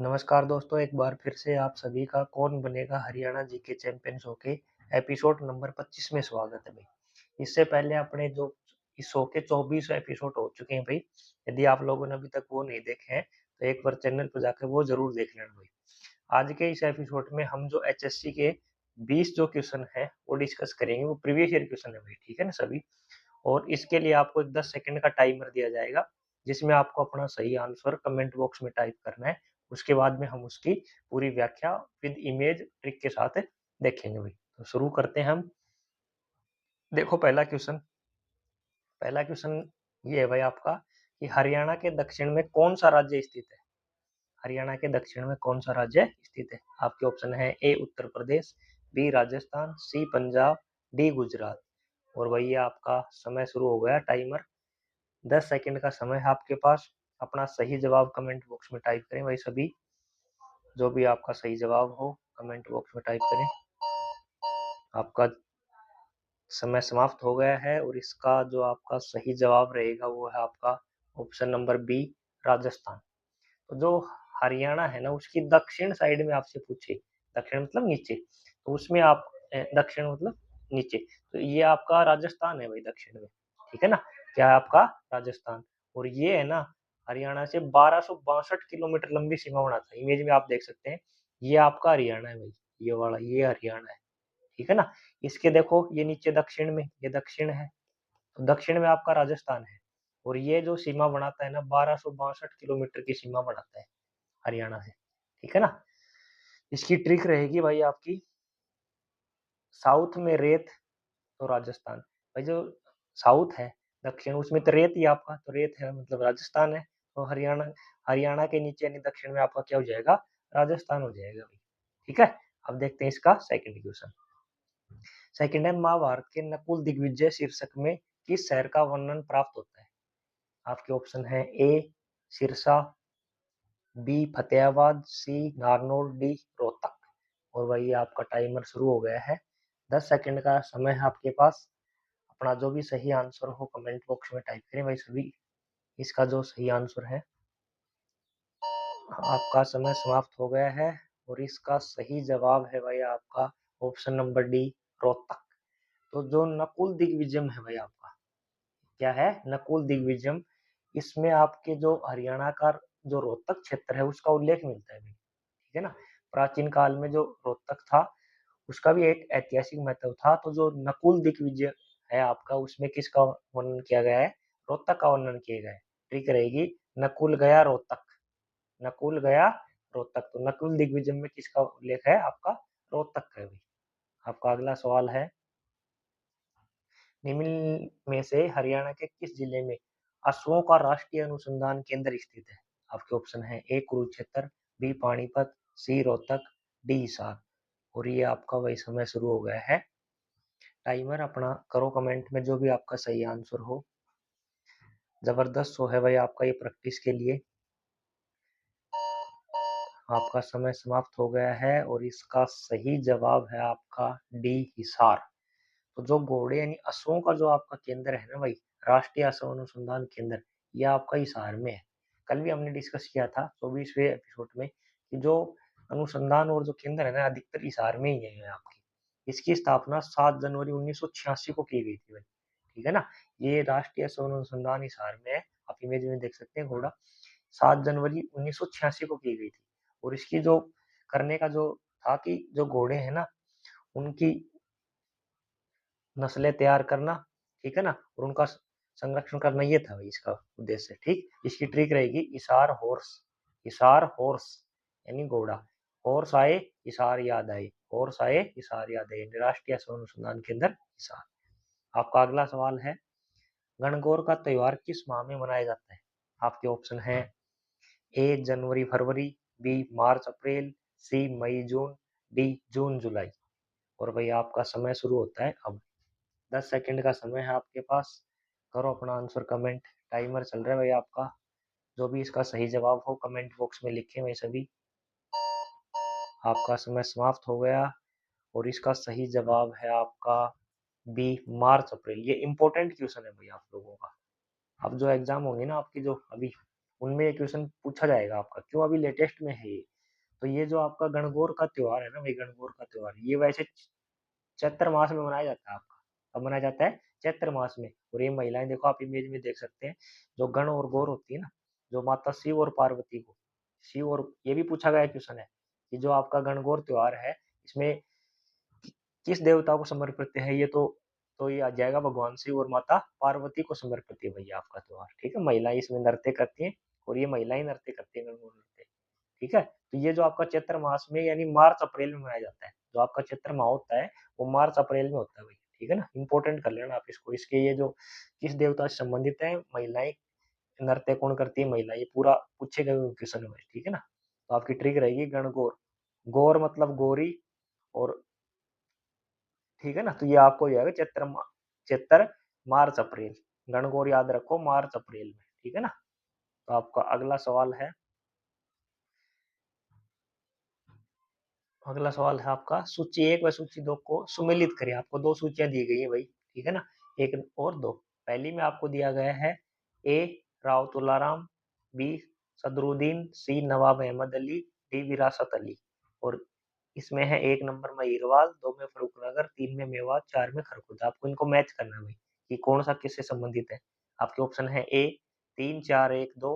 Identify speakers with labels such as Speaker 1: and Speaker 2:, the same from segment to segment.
Speaker 1: नमस्कार दोस्तों, एक बार फिर से आप सभी का कौन बनेगा हरियाणा जीके चैंपियन शो के एपिसोड नंबर 25 में स्वागत है भाई। इससे पहले अपने जो इस शो के 24 एपिसोड हो चुके हैं भाई। यदि आप लोगों ने अभी तक वो नहीं देखे हैं तो एक बार चैनल पर जाकर वो जरूर देख लेना भाई। आज के इस एपिसोड में हम जो एचएससी के 20 जो क्वेश्चन है वो डिस्कस करेंगे। वो प्रीवियस ईयर क्वेश्चन है भाई, ठीक है ना सभी। और इसके लिए आपको एक 10 सेकंड का टाइमर दिया जाएगा जिसमें आपको अपना सही आंसर कमेंट बॉक्स में टाइप करना है। उसके बाद में हम उसकी पूरी व्याख्या विद इमेज ट्रिक के साथ देखेंगे भाई। तो शुरू करते हैं हम। देखो पहला क्वेश्चन ये है भाई आपका कि हरियाणा के दक्षिण में कौन सा राज्य स्थित है। हरियाणा के दक्षिण में कौन सा राज्य स्थित है। आपके ऑप्शन है ए उत्तर प्रदेश, बी राजस्थान, सी पंजाब, डी गुजरात। और भाई आपका समय शुरू हो गया। टाइमर 10 सेकंड का समय है आपके पास। अपना सही जवाब कमेंट बॉक्स में टाइप करें भाई सभी। जो भी आपका सही जवाब हो कमेंट बॉक्स में टाइप करें। आपका समय समाप्त हो गया है और इसका जो आपका सही जवाब रहेगा वो है आपका ऑप्शन नंबर बी, राजस्थान। तो जो हरियाणा है ना उसकी दक्षिण साइड में आपसे पूछे, दक्षिण मतलब नीचे, तो उसमें आप दक्षिण मतलब नीचे, तो ये आपका राजस्थान है भाई दक्षिण में, ठीक है ना। क्या है आपका राजस्थान। और ये है ना हरियाणा से 1262 किलोमीटर लंबी सीमा बनाता है। इमेज में आप देख सकते हैं ये आपका हरियाणा है भाई, ये वाला ये हरियाणा है, ठीक है ना। इसके देखो ये नीचे दक्षिण में ये दक्षिण है, तो दक्षिण में आपका राजस्थान है। और ये जो सीमा बनाता है ना 1262 किलोमीटर की सीमा बनाता है हरियाणा से, ठीक है ना। इसकी ट्रिक रहेगी भाई आपकी, साउथ में रेत तो राजस्थान, भाई जो साउथ है दक्षिण उसमें तो रेत ही आपका, तो रेत है मतलब राजस्थान है। तो हरियाणा हरियाणा के नीचे यानी दक्षिण में आपका क्या हो जाएगा, राजस्थान हो जाएगा भाई, ठीक है। अब देखते हैं इसका सेकंड क्वेश्चन। सेकंड है महाभारत के नकुल दिग्विजय शीर्षक में किस शहर का वर्णन प्राप्त होता है। आपके ऑप्शन है ए सिरसा, बी फतेहाबाद, सी नारनौल, डी रोहतक। और वही आपका टाइमर शुरू हो गया है। 10 सेकंड का समय है आपके पास। अपना जो भी सही आंसर हो कमेंट बॉक्स में टाइप करें भाई सभी। इसका जो सही आंसर है, आपका समय समाप्त हो गया है और इसका सही जवाब है भाई आपका ऑप्शन नंबर डी, रोहतक। तो जो नकुल दिग्विजय है भाई आपका, क्या है नकुल दिग्विजय, इसमें आपके जो हरियाणा का जो रोहतक क्षेत्र है उसका उल्लेख मिलता है भाई, ठीक है ना। प्राचीन काल में जो रोहतक था उसका भी एक ऐतिहासिक महत्व था। तो जो नकुल दिग्विजय है आपका उसमें किसका वर्णन किया गया है, रोहतक का वर्णन किया गया है। ठीक रहेगी नकुल गया रोहतक, नकुल गया रोहतक। तो नकुल दिग्विजय में किसका उल्लेख है आपका, रोहतक का भाई। आपका अगला सवाल है, निम्न में से हरियाणा के किस जिले में अश्वों का राष्ट्रीय अनुसंधान केंद्र स्थित है। आपके ऑप्शन है ए कुरुक्षेत्र, बी पानीपत, सी रोहतक, डी हिसार। और ये आपका वही समय शुरू हो गया है। टाइमर अपना करो कमेंट में जो भी आपका सही आंसर हो। जबरदस्त शो है भाई आपका ये प्रैक्टिस के लिए। आपका समय समाप्त हो गया है और इसका सही जवाब है आपका डी हिसार। तो जो घोड़े यानी अश्वों का जो आपका केंद्र है ना भाई, राष्ट्रीय अश्व अनुसंधान केंद्र, ये आपका हिसार में है। कल भी हमने डिस्कस किया था 24वें एपिसोड में कि जो अनुसंधान और जो केंद्र है ना अधिकतर हिसार में ही है आपकी। इसकी स्थापना 7 जनवरी 1986 को की गई थी भाई, ठीक है ना। ये राष्ट्रीय अश्व अनुसंधान हिसार में है। आप इमेज में देख सकते हैं घोड़ा, 7 जनवरी 1986 को की गई थी। और इसकी जो करने का जो था कि जो घोड़े हैं ना उनकी नस्लें तैयार करना, ठीक है ना, और उनका संरक्षण करना, ये था इसका उद्देश्य। ठीक, इसकी ट्रिक रहेगी इशार हॉर्स, इशार हॉर्स यानी घोड़ा, हॉर्स आए इशार याद आए, हॉर्स आए इशार याद आए, राष्ट्रीय अश्व अनुसंधान केंद्र इशार। आपका अगला सवाल है, गणगौर का त्योहार किस माह में मनाया जाता है। आपके ऑप्शन है ए जनवरी फरवरी, बी मार्च अप्रैल, सी मई जून, डी जून जुलाई। और भाई आपका समय शुरू होता है अब। 10 सेकंड का समय है आपके पास। करो अपना आंसर कमेंट। टाइमर चल रहा है भाई आपका। जो भी इसका सही जवाब हो कमेंट बॉक्स में लिखें भाई सभी। आपका समय समाप्त हो गया और इसका सही जवाब है आपका बी मार्च अप्रैल। ये इंपॉर्टेंट क्वेश्चन है भाई आप लोगों का। अब जो एग्जाम होंगे ना आपकी जो अभी उनमें ये क्वेश्चन पूछा जाएगा आपका, क्यों अभी लेटेस्ट में है ये। तो ये जो आपका गणगौर का त्योहार है ना भाई, गणगौर का त्योहार ये वैसे चैत्र मास में मनाया जाता है आपका। कब मनाया जाता है? चैत्र मास में। और ये महिलाएं देखो, आप इमेज में देख सकते हैं, जो गण और गौर होती है ना, जो माता शिव और पार्वती को, शिव और, ये भी पूछा गया क्वेश्चन है कि जो आपका गणगौर त्योहार है, इसमें किस देवता को समर्पित है ये, तो ये आ जाएगा भगवान शिव और माता पार्वती को समर्पित है भैया आपका त्योहार। ठीक है, महिलाएं इसमें नृत्य करती हैं, और ये महिलाएं नृत्य करती है गणगौर नृत्य। ठीक है, तो ये जो आपका चैत्र मास में यानी मार्च अप्रैल में मनाया जाता है, जो आपका चैत्र माह होता है वो मार्च अप्रैल में होता है भाई। ठीक है ना, इंपॉर्टेंट कर लेना आप इसको। इसके ये जो किस देवता से संबंधित है, महिलाएं नृत्य कौन करती है, महिला, ये पूरा पूछे गए क्वेश्चन है। ठीक है ना, तो आपकी ट्रिक रहेगी गणगौर, गौर मतलब गौरी, और ठीक है ना, तो ये आपको हो जाएगा चैत्र मार्च अप्रैल, गणगौर याद रखो मार्च अप्रैल में। ठीक है ना, तो आपका अगला सवाल है आपका, सूची 1 व सूची 2 को सुमेलित करें। आपको दो सूचियां दी गई है भाई। ठीक है ना, एक और दो। पहली में आपको दिया गया है ए राव तुलाराम, बी सदरुद्दीन, सी नवाब अहमद अली, डी विरासत अली। और इसमें है 1 नंबर में हीरवाल, 2 में फरुखनगर, 3 में मेवात, 4 में खरखुदा। आपको इनको मैच करना है भाई कि कौन सा किससे संबंधित है। आपके ऑप्शन है ए 3 4 1 2,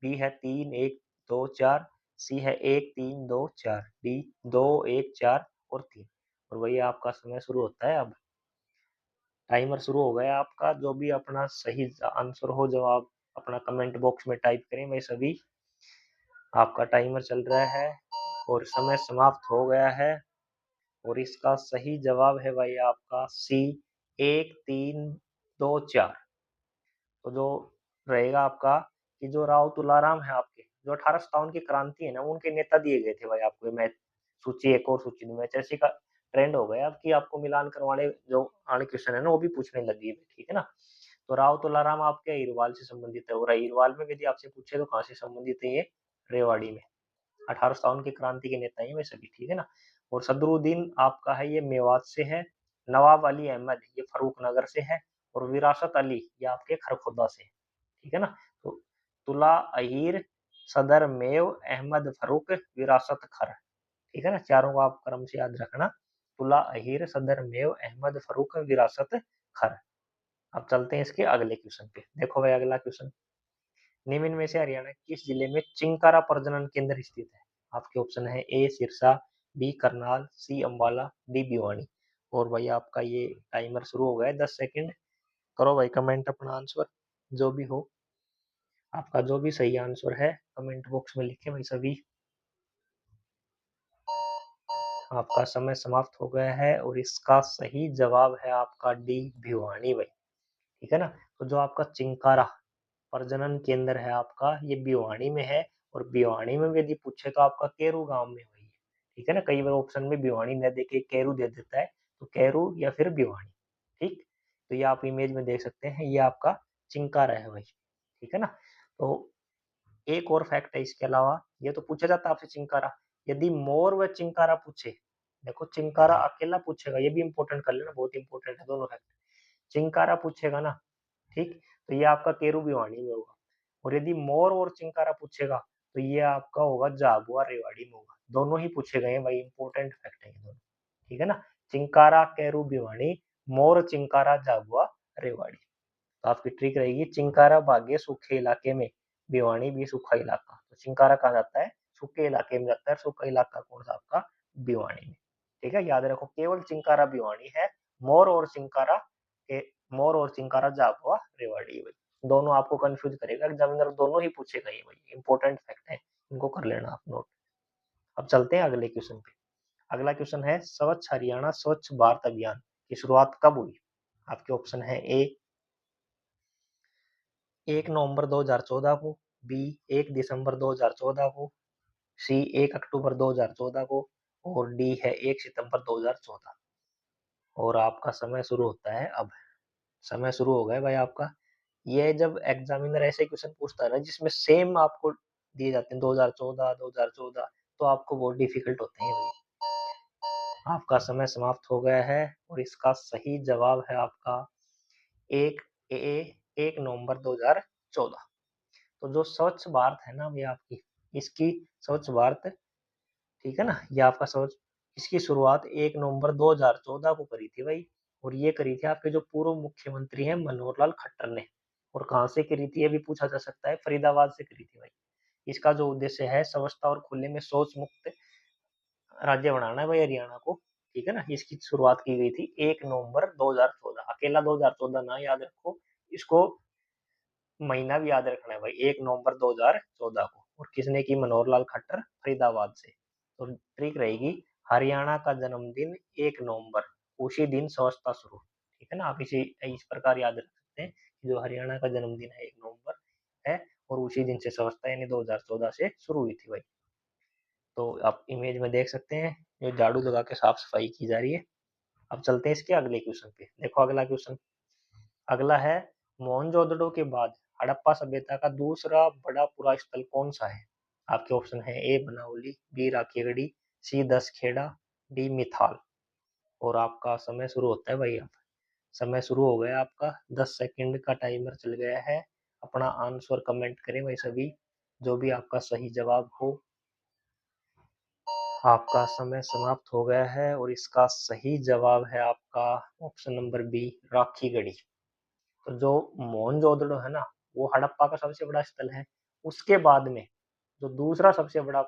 Speaker 1: बी है 3 1 2 4, सी है 1 3 2 4, डी 2 1 4 और 3। और वही आपका समय शुरू होता है अब। टाइमर शुरू हो गया आपका। जो भी अपना सही आंसर हो, जवाब अपना कमेंट बॉक्स में टाइप करें भाई सभी। आपका टाइमर चल रहा है और समय समाप्त हो गया है। और इसका सही जवाब है भाई आपका सी 1 3 2 4। तो जो रहेगा आपका कि जो राव तुलाराम है आपके, जो 1857 की क्रांति है ना, उनके नेता दिए गए थे भाई आपको। मैं सूची 1 और सूची 2 में ऐसे का ट्रेंड हो गया अब कि आपको मिलान करवाने जो आने क्वेश्चन है ना, वो भी पूछने लगी है। ठीक है ना, तो राव तुलाराम आपके अहिरवाल से संबंधित है, और अहिरवाल में यदि आपसे पूछे तो कहाँ से संबंधित है, ये रेवाड़ी में। 1857 की क्रांति के नेता हैं वे सभी। ठीक है ना, और सदरुद्दीन आपका है ये मेवात से है, नवाब अली अहमद ये फरूखनगर से है, और विरासत अली ये आपके खरखुदा से है। ठीक है ना, तो तुला अहीर सदर मेव अहमद फरूक विरासत खर। ठीक है ना, चारों को आप क्रम से याद रखना, तुला अहीर सदर मेव अहमद फरूक विरासत खर। अब चलते हैं इसके अगले क्वेश्चन पे। देखो भाई अगला क्वेश्चन, निम्न में से हरियाणा किस जिले में चिंकारा प्रजनन केंद्र स्थित है। आपके ऑप्शन है ए सिरसा, बी करनाल, सी अंबाला, डी भिवानी। और भाई आपका ये टाइमर शुरू हो गया है, 10 सेकंड। करो भाई कमेंट अपना आंसर जो भी हो। आपका जो भी सही आंसर है कमेंट बॉक्स में लिखे भाई सभी। आपका समय समाप्त हो गया है और इसका सही जवाब है आपका डी भिवानी भाई। ठीक है ना, तो जो आपका चिंकारा प्रजनन केंद्र है आपका, ये भिवानी में है। और भिवानी में यदि पूछे तो आपका केरू गांव में हुई है। ठीक है ना, कई बार ऑप्शन में भिवानी न दे के केरू दे देता है, तो केरू या फिर भिवानी। ठीक, तो ये आप इमेज में देख सकते हैं, ये आपका चिंकारा है भाई। ठीक है ना, तो एक और फैक्ट है इसके अलावा, ये तो पूछा जाता है आपसे चिंकारा। यदि मोर व चिंकारा पूछे, देखो चिंकारा अकेला पूछेगा, ये भी इंपॉर्टेंट कर लेना, बहुत इंपॉर्टेंट है दोनों फैक्ट। चिंकारा पूछेगा ना, ठीक, तो ये आपका केरू भिवानी में होगा। और यदि मोर और चिंकारा पूछेगा तो ये आपका होगा झाबुआ रेवाड़ी में होगा। दोनों ही पूछे गए हैं भाई, इंपॉर्टेंट फैक्ट है ये दोनों। ठीक है ना, चिंकारा केरू भिवानी, मोर चिंकारा झाबुआ रेवाड़ी। तो आपकी ट्रिक रहेगी, चिंकारा भाग्य सूखे इलाके में, भिवानी भी सूखा इलाका। तो चिंकारा कहा जाता है सूखे इलाके में जाता है, सूखा इलाका कौन सा आपका, भिवानी में। ठीक है, याद रखो केवल चिंकारा भिवानी है, मोर और चिंकारा के, मोर और चिंकारा झाबुआ रेवाड़ी भाई। दोनों आपको कंफ्यूज करेगा एग्जामिनर, दोनों ही पूछेगा ये भाई, इंपॉर्टेंट फैक्ट है, इनको कर लेना आप नोट। अब चलते हैं अगले क्वेश्चन पे। अगला क्वेश्चन है, स्वच्छ हरियाणा स्वच्छ भारत अभियान की शुरुआत कब हुई। आपके ऑप्शन है ए 1 नवंबर 2014 को, बी 1 दिसंबर 2014 को, सी 1 अक्टूबर 2014 को, और डी है 1 सितंबर 2014। और आपका समय शुरू होता है अब। समय शुरू हो गया भाई आपका। ये जब एग्जामिनर ऐसे क्वेश्चन पूछता है ना जिसमें सेम आपको दिए जाते हैं 2014 2014, तो आपको बहुत डिफिकल्ट होते हैं भाई। आपका समय समाप्त हो गया है और इसका सही जवाब है आपका एक ए 1 नवंबर 2014। तो जो स्वच्छ भारत है ना, ये आपकी इसकी स्वच्छ भारत, ठीक है ना, ये आपका स्वच्छ, इसकी शुरुआत 1 नवंबर 2014 को करी थी भाई। और ये करी थी आपके जो पूर्व मुख्यमंत्री हैं मनोहर लाल खट्टर ने। और कहाँ से करी थी ये भी पूछा जा सकता है, फरीदाबाद से करी थी भाई। इसका जो उद्देश्य है स्वच्छता और खुले में शौच मुक्त राज्य बनाना है भाई हरियाणा को, ठीक है ना। इसकी शुरुआत की गई थी 1 नवंबर 2014, अकेला 2014 ना याद रखो, इसको महीना भी याद रखना है भाई, 1 नवंबर 2014 को। और किसने की, मनोहर लाल खट्टर, फरीदाबाद से। तो ट्रिक रहेगी, हरियाणा का जन्मदिन 1 नवंबर, उसी दिन स्वच्छता शुरू, ठीक है ना। आप इसी इस प्रकार याद रख सकते हैं कि जो हरियाणा का जन्मदिन है 1 नवंबर है, और उसी दिन से स्वच्छता यानी 2014 से शुरू हुई थी भाई। तो आप इमेज में देख सकते हैं, ये झाड़ू लगा के साफ सफाई की जा रही है। अब चलते हैं इसके अगले क्वेश्चन पे। देखो अगला क्वेश्चन, अगला है, मोहनजोदड़ो के बाद हड़प्पा सभ्यता का दूसरा बड़ा पुरा स्थल कौन सा है? आपके ऑप्शन है, ए बनावली, बी राखीगढ़ी, सी दसखेड़ा, डी मिथाल। और आपका समय शुरू होता है भाई। अब समय शुरू हो गया आपका, 10 सेकंड का टाइमर चल गया है। अपना आंसर कमेंट करें भाई सभी, जो भी आपका सही जवाब हो। आपका समय समाप्त हो गया है और इसका सही जवाब है आपका ऑप्शन नंबर बी, राखीगढ़ी। तो जो मोहनजोदड़ो है ना, वो हड़प्पा का सबसे बड़ा स्थल है। उसके बाद में जो दूसरा सबसे बड़ा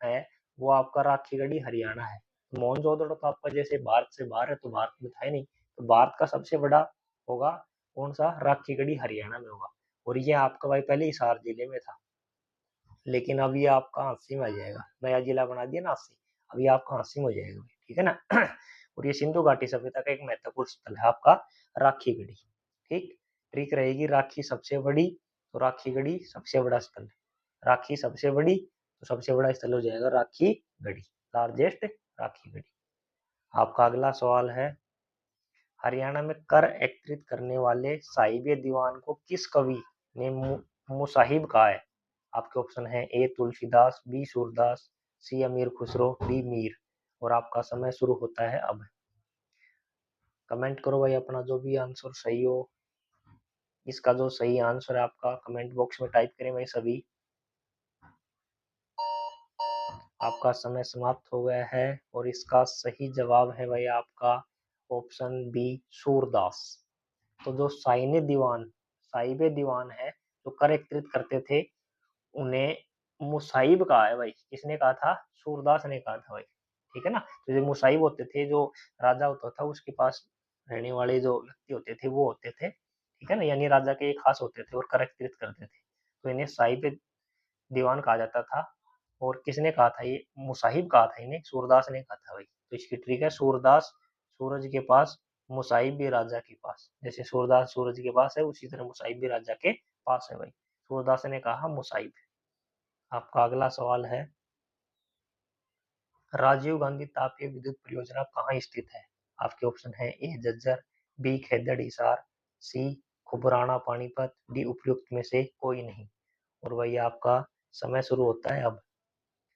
Speaker 1: है, वो आपका राखीगढ़ी हरियाणा है। मोहनजोदड़ो तो आपका जैसे भारत से बाहर है, तो भारत में था ही नहीं, तो भारत का सबसे बड़ा होगा कौन सा, राखीगढ़ी हरियाणा में होगा। और ये आपका भाई पहले हिसार जिले में था, लेकिन अब ये आपका हांसी में आ जाएगा, नया जिला बना दिया ना हांसी, अब ये आपका हांसी में हो जाएगा, ठीक है ना। और ये सिंधु घाटी सभ्यता का एक महत्वपूर्ण स्थल है आपका राखीगढ़ी, ठीक। ट्रिक रहेगी, राखी सबसे बड़ी, तो राखीगढ़ी सबसे बड़ा स्थल है। राखी सबसे बड़ी, तो सबसे बड़ा स्थल हो जाएगा राखीगढ़ी, लार्जेस्ट राखीगढ़ी। आपका अगला सवाल है, हरियाणा में कर एकत्रित करने वाले साहिबे दीवान को किस कवि ने मुसाहिब कहा है? आपके ऑप्शन है, ए तुलसीदास, बी सूरदास, सी अमीर खुसरो, डी मीर। और आपका समय शुरू होता है अब। कमेंट करो भाई अपना जो भी आंसर सही हो। इसका जो सही आंसर है आपका कमेंट बॉक्स में टाइप करें भाई सभी। आपका समय समाप्त हो गया है और इसका सही जवाब है भाई आपका ऑप्शन बी, सूरदास। तो जो साहिबे दीवान है, जो कर एकत्रित करते थे, उन्हें मुसाहिब कहा है भाई। किसने कहा था? सूरदास ने कहा था भाई, ठीक है ना। तो जो मुसाहिब होते थे, जो राजा होता था उसके पास रहने वाले जो व्यक्ति होते थे, वो होते थे, ठीक है ना, यानी राजा के खास होते थे और कर एकत्रित करते थे, तो इन्हें साहिब दीवान कहा जाता था। और किसने कहा था? ये मुसाहिब कहा था इन्हें, सूरदास ने कहा था भाई। तो इसकी ट्रिक है, सूरदास सूरज के पास, मुसाहिब भी राजा के पास। जैसे सूरदास सूरज के पास है, उसी तरह मुसाहिब भी राजा के पास है भाई। सूरदास ने कहा मुसाहिब। आपका अगला सवाल है, राजीव गांधी तापीय विद्युत परियोजना कहाँ स्थित है? आपके ऑप्शन है, ए झज्जर, बी खेदड़ हिसार, सी खुबराना पानीपत, डी उपयुक्त में से कोई नहीं। और वही आपका समय शुरू होता है अब।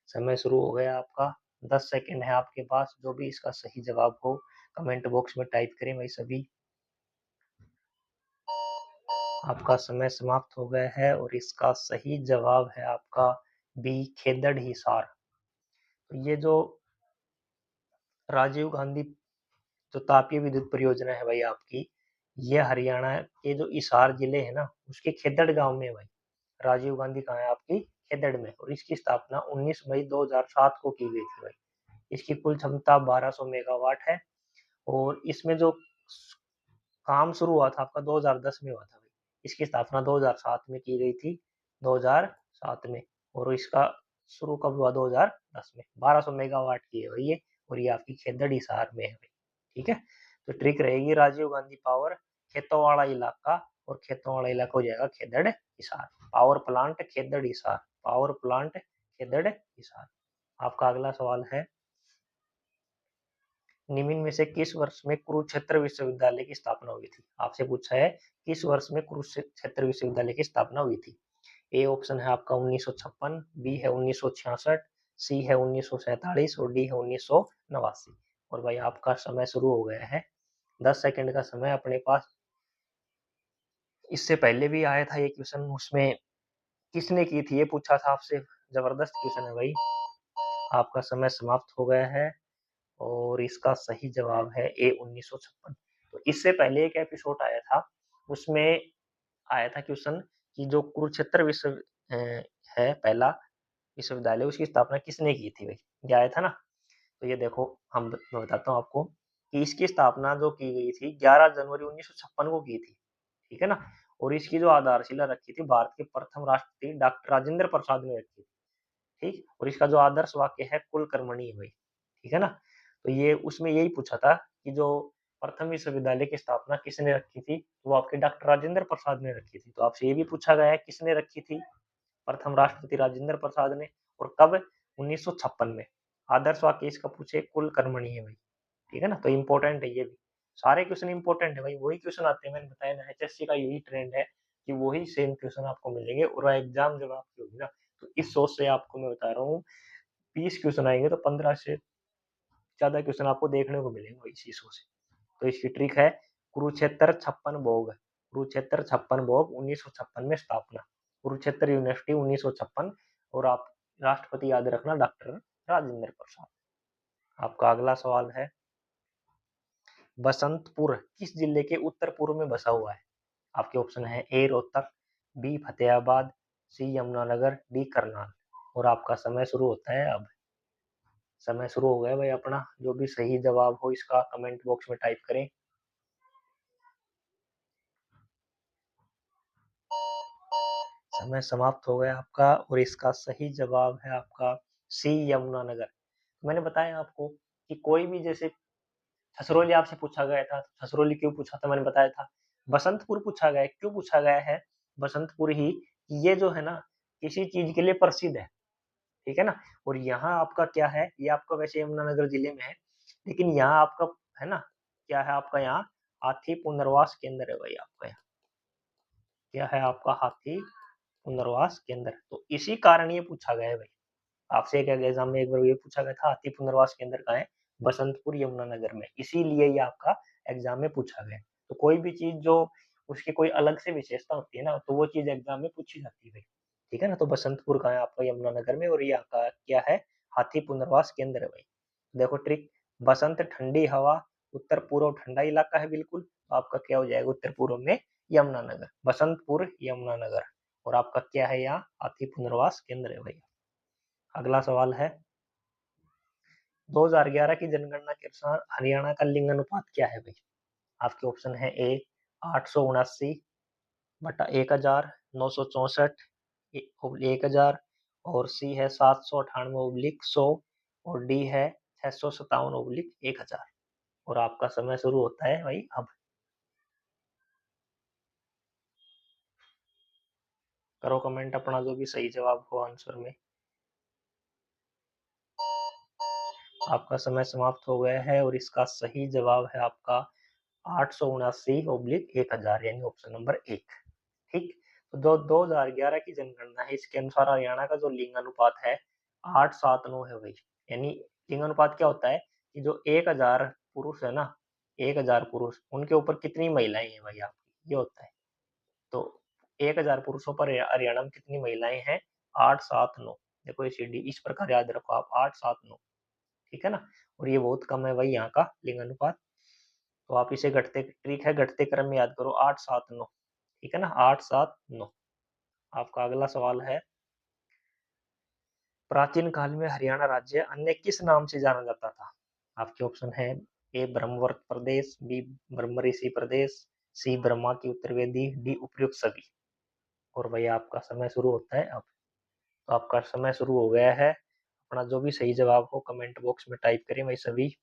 Speaker 1: समय शुरू हो गया आपका, 10 सेकंड है आपके पास, जो भी इसका सही जवाब हो कमेंट बॉक्स में टाइप करें भाई सभी। आपका समय समाप्त हो गया है और इसका सही जवाब है आपका बी, खेदड़ हिसार। तो ये जो राजीव गांधी जो तापीय विद्युत परियोजना है भाई आपकी, ये हरियाणा के जो हिसार जिले है ना, उसके खेदड़ गांव में है भाई। राजीव गांधी कहाँ है? आपकी खेदड़ में। और इसकी स्थापना 19 मई 2007 को की गई थी भाई। इसकी कुल क्षमता 1200 मेगावाट है। और इसमें जो काम शुरू हुआ था आपका 2010 में हुआ था भाई। इसकी स्थापना 2007 में की गई थी, 2007 में। और इसका शुरू कब हुआ? 2010 में। 1200 मेगावाट की है भाई ये, और ये आपकी खेदड़ हिसार में है भाई, ठीक है। तो ट्रिक रहेगी, राजीव गांधी पावर खेतों वाला इलाका, और खेतों वाला इलाका हो जाएगा Khedar Hisar. Power plant Khedar Hisar, power plant Khedar Hisar. आपका अगला सवाल है, निम्न में से किस वर्ष में कुरुक्षेत्र विश्वविद्यालय की स्थापना हुई थी? आपसे पूछा है, किस वर्ष में कुरुक्षेत्र विश्वविद्यालय की स्थापना हुई थी? ए ऑप्शन है आपका 1956, बी है 1966, सी है 1947 और डी है 1989। और भाई आपका समय शुरू हो गया है, 10 सेकंड का समय अपने पास। इससे पहले भी आया था ये क्वेश्चन, उसमें किसने की थी, ये पूछा था आपसे। जबरदस्त क्वेश्चन है भाई। आपका समय समाप्त हो गया है और इसका सही जवाब है ए 1956। तो इससे पहले एक एपिसोड आया था, उसमें आया था क्वेश्चन कि जो कुरुक्षेत्र विश्व है पहला विश्वविद्यालय, उसकी स्थापना किसने की थी भाई, ये आया था ना। तो ये देखो, मैं बताता हूँ आपको कि इसकी स्थापना जो की गई थी 11 जनवरी 1956 को की थी, ठीक है ना। और इसकी जो आधारशिला रखी थी भारत के प्रथम राष्ट्रपति डॉक्टर राजेंद्र प्रसाद ने रखी थी, ठीक। और इसका जो आदर्श वाक्य है कुल कर्मणि है भाई, ठीक है ना। तो ये उसमें यही पूछा था कि जो प्रथम विश्वविद्यालय की स्थापना किसने रखी थी, तो वो आपके डॉक्टर राजेंद्र प्रसाद ने रखी थी। तो आपसे ये भी पूछा गया है किसने रखी थी, प्रथम राष्ट्रपति राजेंद्र प्रसाद ने, और कब, 1956 में। आदर्श वाक्य इसका पूछे कुल कर्मणि है भाई, ठीक है ना। तो इम्पोर्टेंट है ये भी, सारे क्वेश्चन इंपॉर्टेंट है भाई, वही क्वेश्चन आते हैं, मैंने बताया ना, एचएससी का यही ट्रेंड है कि वही सेम क्वेश्चन आपको मिलेंगे। और एग्जाम जब आपकी होगी ना, तो इस सोच से आपको मैं बता रहा हूँ 20 क्वेश्चन आएंगे तो 15 से ज्यादा क्वेश्चन आपको देखने को मिलेंगे इसी सोच से। तो इसकी ट्रिक है कुरुक्षेत्र 56 भोग, कुरुक्षेत्र 56 भोग 1956 में स्थापना, कुरुक्षेत्र यूनिवर्सिटी 1956। और आप राष्ट्रपति याद रखना डॉक्टर राजेंद्र प्रसाद। आपका अगला सवाल है, बसंतपुर किस जिले के उत्तर पूर्व में बसा हुआ है। आपके ऑप्शन है ए रोहतक, बी फतेहाबाद, सी यमुनानगर, डी करनाल। और आपका समय शुरू होता है अब। समय शुरू हो गया भाई अपना। जो भी सही जवाब हो इसका कमेंट बॉक्स में टाइप करें। समय समाप्त हो गया आपका और इसका सही जवाब है आपका सी यमुनानगर। मैंने बताया आपको कि कोई भी, जैसे छछरौली आपसे पूछा गया था, छछरौली क्यों पूछा था, मैंने बताया था। बसंतपुर पूछा गया है, क्यों पूछा गया है बसंतपुर ही, ये जो है ना किसी चीज के लिए प्रसिद्ध है, ठीक है ना। और यहाँ आपका क्या है, ये आपका वैसे यमुनानगर जिले में है, लेकिन यहाँ आपका है ना, क्या है आपका यहाँ हाथी पुनर्वास केंद्र है भाई। आपका यहाँ क्या है, आपका हाथी पुनर्वास केंद्र। तो इसी कारण ये पूछा गया है भाई आपसे। एक एग्जाम में एक बार ये पूछा गया था हाथी पुनर्वास केंद्र कहाँ है, बसंतपुर यमुनानगर में, इसीलिए ये आपका एग्जाम में पूछा गया। तो कोई भी चीज जो उसकी कोई अलग से विशेषता होती है ना, तो वो चीज एग्जाम में पूछी जाती है भाई, ठीक है ना। तो बसंतपुर कहाँ है आपका, यमुनानगर में। और ये आपका क्या है, हाथी पुनर्वास केंद्र है भाई। देखो ट्रिक, बसंत ठंडी हवा, उत्तर पूर्व ठंडा इलाका है बिल्कुल, तो आपका क्या हो जाएगा उत्तर पूर्व में यमुनानगर, बसंतपुर यमुनानगर। और आपका क्या है यहाँ हाथी पुनर्वास केंद्र है भाई। अगला सवाल है, 2011 की जनगणना के अनुसार हरियाणा का लिंग अनुपात क्या है भाई। आपके ऑप्शन है ए 879/1000, 964/1000, और सी है 798/100, और डी है 657/1000। और आपका समय शुरू होता है भाई अब। करो कमेंट अपना जो भी सही जवाब हो आंसर में। आपका समय समाप्त हो गया है और इसका सही जवाब है आपका 879/1000, यानी ऑप्शन नंबर 1, ठीक। तो 2011 की जनगणना है, इसके अनुसार हरियाणा का जो लिंग अनुपात है 879 है भाई। यानी लिंग अनुपात क्या होता है कि जो 1000 पुरुष है ना, 1000 पुरुष, उनके ऊपर कितनी महिलाएं हैं भाई आपकी, ये होता है। तो 1000 पुरुषों पर हरियाणा में कितनी महिलाएं हैं, 879। देखो ये सीढ़ी इस प्रकार याद रखो आप, 879, ठीक है ना। और ये बहुत कम है भाई यहाँ का लिंग अनुपात। तो आप इसे घटते, ट्रिक है घटते क्रम में याद करो, 879, ठीक है ना, 879। आपका अगला सवाल है, प्राचीन काल में हरियाणा राज्य अन्य किस नाम से जाना जाता था। आपके ऑप्शन है ए ब्रह्मवर्त प्रदेश, बी ब्रह्मऋषि प्रदेश, सी ब्रह्मा की उत्तर वेदी, डी उपर्युक्त सभी। और भैया आपका समय शुरू होता है अब। तो आपका समय शुरू हो गया है। अपना जो भी सही जवाब हो कमेंट बॉक्स में टाइप करें भाई सभी।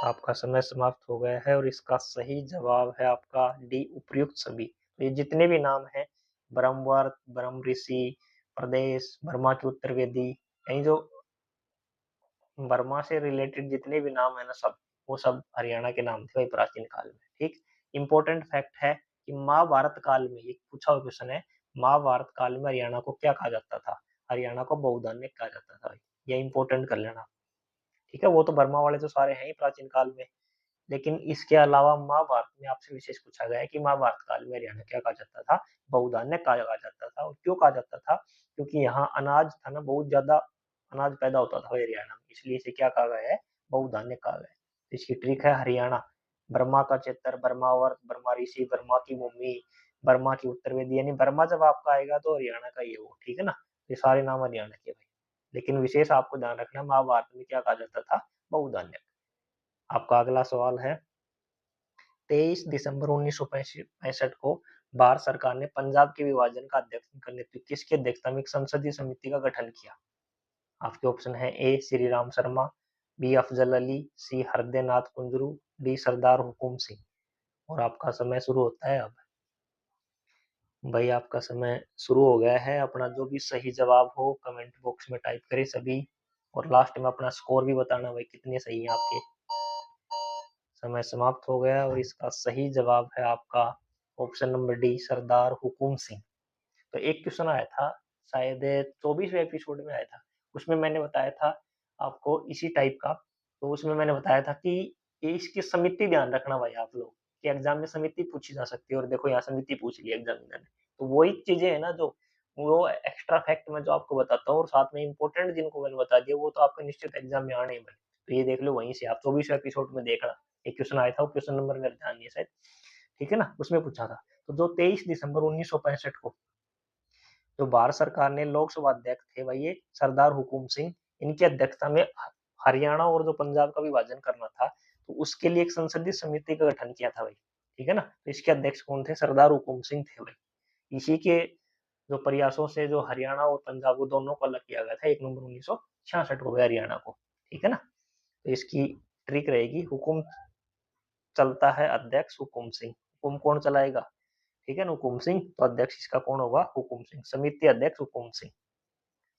Speaker 1: आपका समय समाप्त हो गया है और इसका सही जवाब है आपका डी उपर्युक्त सभी। तो ये जितने भी नाम है, ब्रह्मवर्त, ब्रह्म ऋषि प्रदेश, ब्रह्मा की उत्तर वेदी, यानी जो बर्मा से रिलेटेड जितने भी नाम है ना, सब वो सब हरियाणा के नाम थे भाई प्राचीन काल में, ठीक। इंपॉर्टेंट फैक्ट है कि महाभारत काल में, ये पूछा हुआ क्वेश्चन है, महाभारत काल में हरियाणा को क्या कहा जाता था, हरियाणा को बहुधान्य कहा जाता था भाई। ये इंपॉर्टेंट कर लेना, ठीक है। वो तो बर्मा वाले तो सारे हैं ही प्राचीन काल में, लेकिन इसके अलावा महाभारत में आपसे विशेष पूछा गया है कि महाभारत काल में हरियाणा क्या कहा जाता था, बहुधान्य कहा जाता था। और क्यों कहा जाता था, क्योंकि यहाँ अनाज था ना, बहुत ज्यादा अनाज पैदा होता था हरियाणा में, इसलिए इसे क्या कहा गया है, बहुधान्य कहा गया है। इसकी ट्रिक है हरियाणा, ब्रह्मा का क्षेत्र, ब्रह्मावर्त, ब्रह्मा ऋषि, ब्रह्मा की भूमि, ब्रह्मा की उत्तर वेदी, यानी ब्रह्मा जब आपका आएगा तो हरियाणा का ये वो, ठीक है ना। ये सारे नाम हरियाणा के भाई, लेकिन विशेष आपको ध्यान रखना महाभारत में क्या कहा जाता था, बहुधान्य। आपका अगला सवाल है, 23 दिसंबर 1965 को भारत सरकार ने पंजाब के विभाजन का अध्ययन करने हेतु किसकी अध्यक्षता में एक संसदीय समिति का गठन किया। आपके ऑप्शन है, ए श्री राम शर्मा, बी अफजल अली, सी हरदेनाथ कुंजरू, डी सरदार हुकुम सिंह। और आपका समय शुरू होता है अब। भाई आपका समय शुरू हो गया है। अपना जो भी सही जवाब हो कमेंट बॉक्स में टाइप करें सभी, और लास्ट में अपना स्कोर भी बताना भाई कितने सही हैं आपके। समय समाप्त हो गया और इसका सही जवाब है आपका ऑप्शन नंबर डी, सरदार हुकुम सिंह। तो एक क्वेश्चन आया था, शायद 24वें एपिसोड में आया था, उसमें मैंने बताया था आपको इसी टाइप का। तो उसमें मैंने बताया था कि ये इसकी समिति ध्यान रखना भाई आप लोग, कि एग्जाम में समिति पूछी जा सकती है, और देखो यहाँ समिति पूछ ली एग्जामिनर ने। तो वही चीजें है ना, जो वो एक्स्ट्रा फैक्ट मैं जो आपको बताता हूँ, और साथ में इंपॉर्टेंट जिनको मैंने बता दिया, वो तो आपका निश्चित एग्जाम में आने ही भाई। तो ये देख लो वहीं से आप 24वें एपिसोड में देखना, एक क्वेश्चन आया था, वो क्वेश्चन नंबर मेरे ध्यान नहीं है शायद, ठीक है ना, उसमें पूछा था। तो जो 23 दिसंबर 1965 को जो भारत सरकार ने लोकसभा अध्यक्ष थे भाई ये सरदार हुकुम सिंह, इनकी अध्यक्षता में हरियाणा और जो पंजाब का विभाजन करना था, तो उसके लिए एक संसदीय समिति का गठन किया था भाई, ठीक है ना। तो इसके अध्यक्ष कौन थे, सरदार हुकुम सिंह थे भाई। इसी के जो प्रयासों से जो हरियाणा और पंजाब को दोनों को अलग किया गया था 1 नवंबर 1966 को हरियाणा को, ठीक है ना। तो इसकी ट्रिक रहेगी, हुकुम चलता है अध्यक्ष हुकुम सिंह, हुकुम कौन चलाएगा, ठीक है ना, हुकुम सिंह। तो अध्यक्ष इसका कौन होगा, हुकुम सिंह, समिति अध्यक्ष हुकुम सिंह।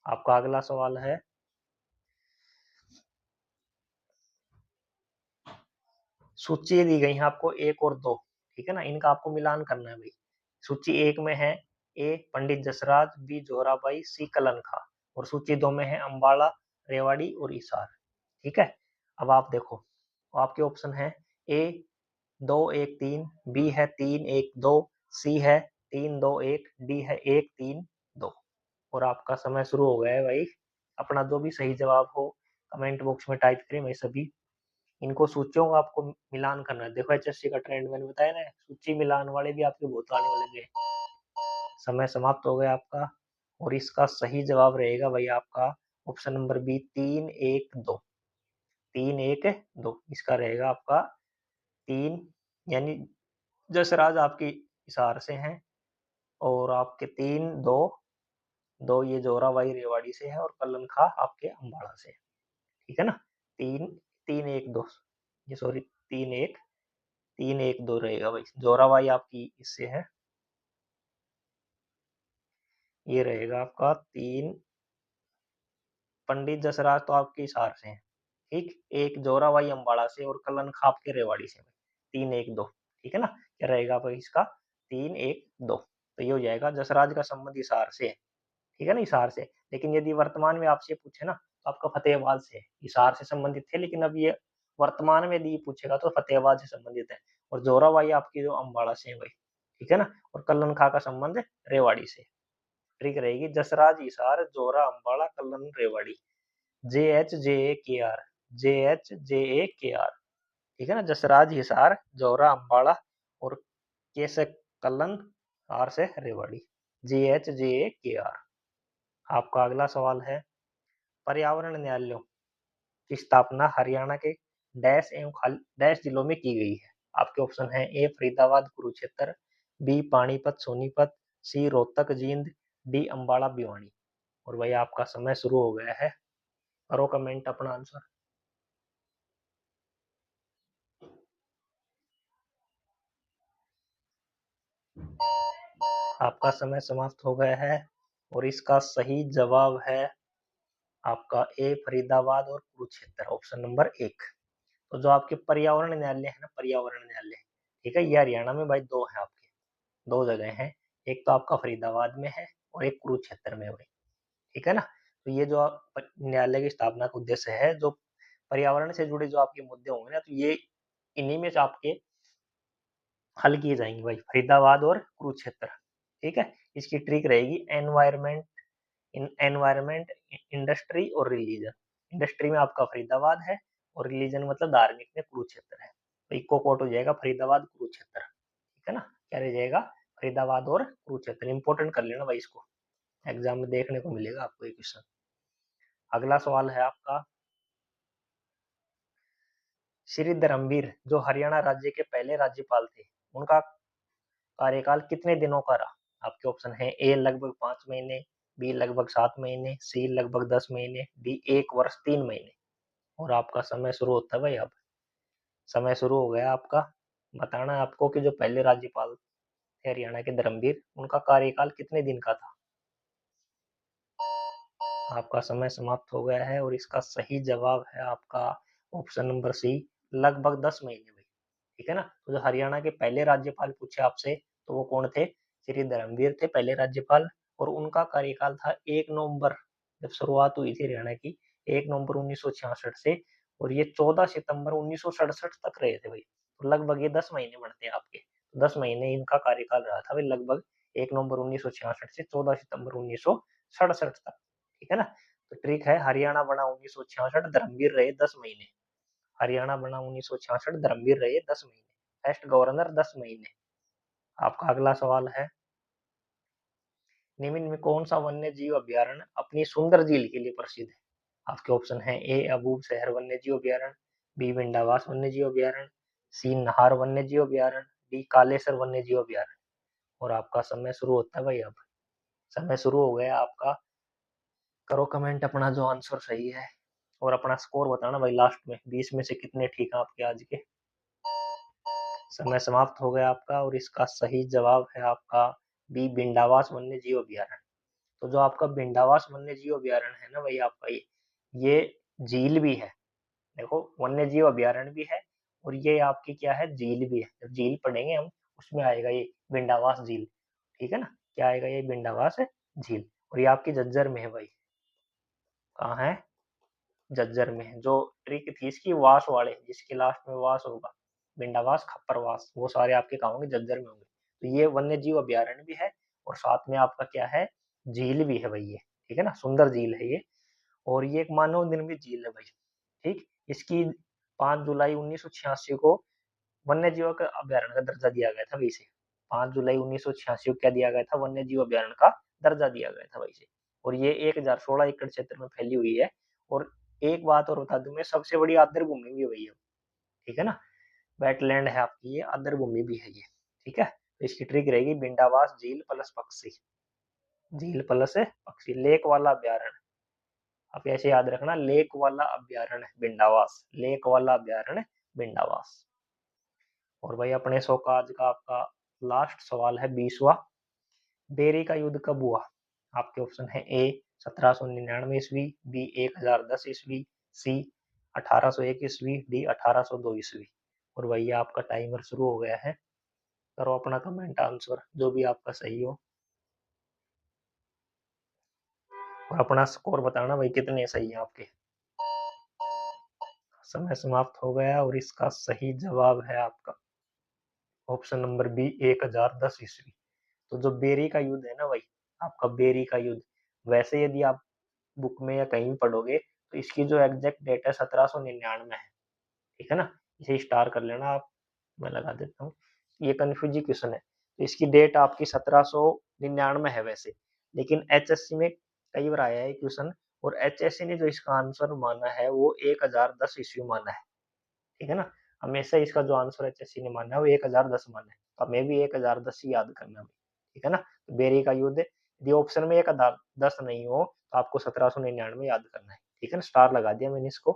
Speaker 1: आपका अगला सवाल है, सूची दी गई है आपको 1 और 2, ठीक है ना, इनका आपको मिलान करना है भाई। सूची 1 में है ए पंडित जसराज, बी जोराबाई, सी कलन खां, और सूची 2 में है अंबाला, रेवाड़ी और हिसार, ठीक है। अब आप देखो, आपके ऑप्शन है ए 2-1-3, बी है 3-1-2, सी है 3-2-1, डी है 1-3-2। और आपका समय शुरू हो गया है भाई। अपना जो भी सही जवाब हो कमेंट बॉक्स में टाइप करें भाई सभी। इनको सूचियों का आपको मिलान करना है। देखो एचएससी का ट्रेंड मैंने बताया ना, सूची मिलान वाले भी आपके बहुत आने वाले हैं। समय समाप्त हो गया आपका, और इसका सही जवाब रहेगा भाई आपका ऑप्शन नंबर बी, 3-1-2, 3-1-2 इसका रहेगा आपका। 3 यानी जसराज आपकी हिसार से हैं, और आपके 3-2, 2 ये जोराबाई रेवाड़ी से है, और कलन खां आपके अम्बाड़ा से, ठीक है ना। 3-3-1-2, ये सॉरी 3-1-3-1-2 रहेगा भाई। जोराबाई आपकी इससे है, ये रहेगा आपका 3, पंडित जसराज तो आपके हिसार से हैं, ठीक, एक जोराबाई अम्बाड़ा से, और कलन खां आपके रेवाड़ी से, 3-1-2, ठीक है ना। क्या रहेगा भाई इसका, 3-1-2। तो ये हो जाएगा, जसराज का संबंध हिसार से है, ठीक है ना, हिसार से। लेकिन यदि वर्तमान में आपसे पूछे ना, तो आपका फतेहाबाद से है, हिसार से संबंधित थे, लेकिन अब ये वर्तमान में यदि पूछेगा तो फतेहाबाद से संबंधित है। और जोराबाई आपकी जो अम्बाड़ा से है भाई, ठीक है ना, और कलन खां का संबंध रेवाड़ी से। ट्रिक रहेगी, जसराज हिसार, जोरा अम्बाड़ा, कलन रेवाड़ी, JHJAKR, JHJAKR, ठीक है ना, जसराज हिसार, जोरा अम्बाड़ा, और के से कलन, आर से रेवाड़ी, JHJAKR। आपका अगला सवाल है, पर्यावरण न्यायालयों की स्थापना हरियाणा के डैश एवं डैश जिलों में की गई है। आपके ऑप्शन है, ए फरीदाबाद कुरुक्षेत्र, बी पानीपत सोनीपत, सी रोहतक जींद, डी अम्बाड़ा भिवानी। और भाई आपका समय शुरू हो गया है, करो कमेंट अपना आंसर। आपका समय समाप्त हो गया है, और इसका सही जवाब है आपका ए फरीदाबाद और कुरुक्षेत्र, ऑप्शन नंबर 1। तो जो आपके पर्यावरण न्यायालय है ना, पर्यावरण न्यायालय, ठीक है, ये हरियाणा में भाई 2 है आपके, 2 जगह हैं, एक तो आपका फरीदाबाद में है, और एक कुरुक्षेत्र में भाई, ठीक है ना। तो ये जो न्यायालय की स्थापना का उद्देश्य है, जो पर्यावरण से जुड़े जो आपके मुद्दे होंगे ना, तो ये इन्हीं में से आपके हल किए जाएंगे भाई, फरीदाबाद और कुरुक्षेत्र। ठीक है, इसकी ट्रिक रहेगी एनवायरमेंट, एनवायरमेंट, इंडस्ट्री और रिलीजन। इंडस्ट्री में आपका फरीदाबाद है और रिलीजन मतलब धार्मिक में कुरुक्षेत्र है। तो इक्को कोट हो जाएगा फरीदाबाद कुरुक्षेत्र। ठीक है ना, क्या रह जाएगा, फरीदाबाद और कुरुक्षेत्र। इंपॉर्टेंट कर लेना भाई इसको, एग्जाम में देखने को मिलेगा आपको ये क्वेश्चन। अगला सवाल है आपका, श्री धर्मवीर जो हरियाणा राज्य के पहले राज्यपाल थे, उनका कार्यकाल कितने दिनों का रहा? आपके ऑप्शन है ए लगभग 5 महीने, बी लगभग 7 महीने, सी लगभग 10 महीने, डी 1 वर्ष 3 महीने। और आपका समय शुरू होता है भाई, अब समय शुरू हो गया आपका। बताना है आपको कि जो पहले राज्यपाल थे हरियाणा के धर्मवीर, उनका कार्यकाल कितने दिन का था। आपका समय समाप्त हो गया है और इसका सही जवाब है आपका ऑप्शन नंबर सी, लगभग 10 महीने भाई। ठीक है ना, तो जो हरियाणा के पहले राज्यपाल पूछे आपसे, तो वो कौन थे, श्री धर्मवीर थे पहले राज्यपाल। और उनका कार्यकाल था 1 नवंबर, जब शुरुआत हुई थी हरियाणा की, 1 नवंबर 1966 से, और ये 14 सितंबर 1967 तक रहे थे भाई। तो लगभग ये 10 महीने बनते हैं आपके, 10 महीने इनका कार्यकाल रहा था भाई, लगभग 1 नवंबर 1966 से 14 सितंबर 1967 तक। ठीक है ना, तो ट्रिक है, हरियाणा बना 1966, धर्मवीर रहे 10 महीने। हरियाणा बना 1966, धर्मवीर रहे 10 महीने, फर्स्ट गवर्नर 10 महीने। आपका अगला सवाल है, निम्न में कौन सा वन्य जीव अभ्यारण्य अपनी सुंदर झील के लिए प्रसिद्ध है? आपके ऑप्शन है ए अबूब शहर वन्य जीव अभ्यारण्य, बी विंडावास वन्य जीव अभ्यारण्य, सी नाहर वन्य जीव अभ्यारण्य, डी कालेसर वन्य जीव अभ्यारण्य। और आपका समय शुरू होता है भाई, अब समय शुरू हो गया आपका। करो कमेंट अपना जो आंसर सही है, और अपना स्कोर बताना भाई लास्ट में, 20 में से कितने ठीक है आपके आज के। समय समाप्त हो गया आपका और इसका सही जवाब है आपका बी बिंडावास वन्य जीव अभ्यारण्य। तो जो आपका बिंडावास वन्य जीव अभ्यारण्य है ना भाई, आपका ये झील भी है। देखो, वन्य जीव अभ्यारण्य भी है और ये आपकी क्या है, झील भी है। जब झील पढ़ेंगे हम, उसमें आएगा ये बिंडावास झील। ठीक है ना, क्या आएगा, ये बिंडावास है झील। और ये आपकी झज्जर में है भाई, कहाँ है, झज्जर में है। जो ट्रिक थी इसकी, वास वाले, जिसके लास्ट में वास होगा, बिंडावास खप्परवास, वो सारे आपके कहाँ होंगे, झज्जर में होंगे। तो ये वन्य जीव अभ्यारण्य भी है और साथ में आपका क्या है, झील भी है भाई ये। ठीक है ना, सुंदर झील है ये, और ये एक मानव निर्मित झील है भाई। ठीक, इसकी 5 जुलाई 1986 को वन्य जीव का अभ्यारण्य का दर्जा दिया गया था भाई इसे। 5 जुलाई 1986 को क्या दिया गया था, वन्य जीव अभ्यारण्य का दर्जा दिया गया था भाई इसे। और ये 1016 एकड़ क्षेत्र में फैली हुई है। और एक बात और बता दूं मैं, सबसे बड़ी आर्द्र भूमि भी वही है। ठीक है ना, वेटलैंड है आपकी ये, आर्द्र भूमि भी है ये। ठीक है, तो इसकी ट्रिक रहेगी बिंडावास झील प्लस पक्षी, झील प्लस पक्षी, लेक वाला अभ्यारण्य। आप ऐसे याद रखना, लेक वाला अभ्यारण्य बिंडावास, लेक वाला अभ्यारण्य बिंडावास। और भाई अपने शो का आज का आपका लास्ट सवाल है 20वां, बेरी का युद्ध कब हुआ? आपके ऑप्शन है ए 1799 ईस्वी, बी 1010 ईस्वी, सी 1801 ईस्वी, डी 1802 ईस्वी। और भैया आपका टाइमर शुरू हो गया है, करो अपना कमेंट आंसर जो भी आपका सही हो, और अपना स्कोर बताना भाई कितने सही है आपके। समय समाप्त हो गया और इसका सही जवाब है आपका ऑप्शन नंबर बी 1010 ईस्वी। तो जो बेरी का युद्ध है ना भाई, आपका बेरी का युद्ध, वैसे यदि आप बुक में या कहीं भी पढ़ोगे तो इसकी जो एग्जैक्ट डेट है 1799 है। ठीक है ना, इसे स्टार कर लेना आप, मैं लगा देता हूँ, ये कंफ्यूजिंग क्वेश्चन है। तो इसकी डेट आपकी 1799 है वैसे, लेकिन एचएससी में कई बार आया है क्वेश्चन, और एचएससी ने जो इसका आंसर माना है वो 1010 ईस्वी माना है। ठीक है ना, हमेशा इसका जो आंसर एचएससी ने माना है वो 1010 माना है, तो हमें भी 1010 ही याद करना है। ठीक है ना, तो बेरी का युद्ध, यदि ऑप्शन में 1010 नहीं हो तो आपको 1799 याद करना है। ठीक है ना, स्टार लगा दिया मैंने इसको।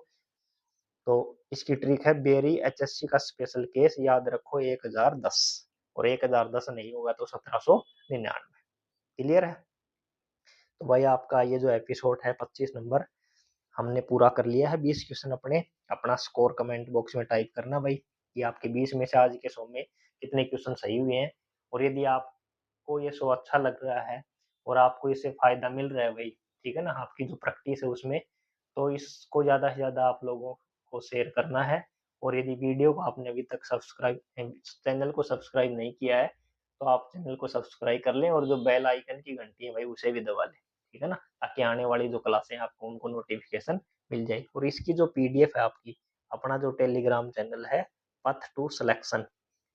Speaker 1: तो इसकी ट्रिक है, बेरी एचएससी का स्पेशल केस याद रखो 1010, और 1010 नहीं होगा तो 1799। क्लियर है? तो भाई आपका ये जो एपिसोड है 25 नंबर, हमने पूरा कर लिया है। 20 क्वेश्चन अपने, अपना स्कोर कमेंट बॉक्स में टाइप करना भाई कि आपके 20 में से आज के शो में कितने क्वेश्चन सही हुए हैं। और यदि आपको ये शो अच्छा लग रहा है और आपको इससे फायदा मिल रहा है भाई, ठीक है ना, आपकी जो प्रैक्टिस है उसमें, तो इसको ज़्यादा से ज़्यादा आप लोगों को शेयर करना है। और यदि वीडियो को आपने अभी तक चैनल को सब्सक्राइब नहीं किया है, तो आप चैनल को सब्सक्राइब कर लें और जो बेल आइकन की घंटी है भाई उसे भी दबा लें, ठीक है ना? ताकि आने वाली जो क्लासें हैं आपको उनको नोटिफिकेशन मिल जाए। और इसकी जो पीडीएफ है आपकी, अपना जो टेलीग्राम चैनल है पथ टू सिलेक्शन,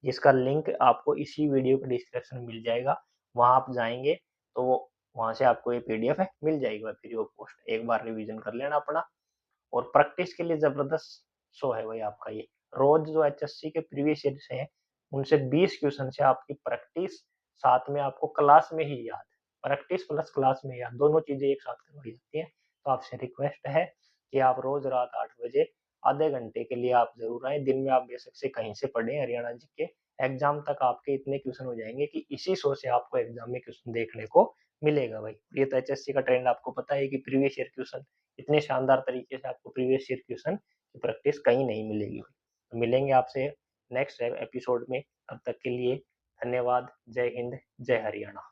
Speaker 1: जिसका लिंक आपको इसी वीडियो के डिस्क्रिप्शन में मिल जाएगा, वहाँ आप जाएंगे तो वहाँ से आपको ये पीडीएफ है मिल जाएगी फ्री ऑफ कॉस्ट। एक बार रिवीजन कर लेना अपना। और प्रैक्टिस के लिए जबरदस्त शो है भाई आपका ये। रोज जो एचएससी के प्रीवियस ईयर से हैं उनसे 20 क्वेश्चन से आपकी प्रैक्टिस, साथ में आपको क्लास में ही याद, प्रैक्टिस प्लस क्लास में याद, दोनों चीजें एक साथ करवाई जाती हैं। तो आपसे रिक्वेस्ट है कि आप रोज रात 8 बजे आधे घंटे के लिए आप जरूर आए। दिन में आप बेशक से कहीं से पढ़ें, हरियाणा जी के एग्जाम तक आपके इतने क्वेश्चन हो जाएंगे कि इसी शो से आपको एग्जाम में क्वेश्चन देखने को मिलेगा भाई। ये तो एचएससी का ट्रेंड आपको पता है कि प्रीवियस ईयर क्वेश्चन इतने शानदार तरीके से आपको प्रीवियस ईयर क्वेश्चन की प्रैक्टिस कहीं नहीं मिलेगी। तो मिलेंगे आपसे नेक्स्ट एपिसोड में, तब तक के लिए धन्यवाद। जय हिंद, जय हरियाणा।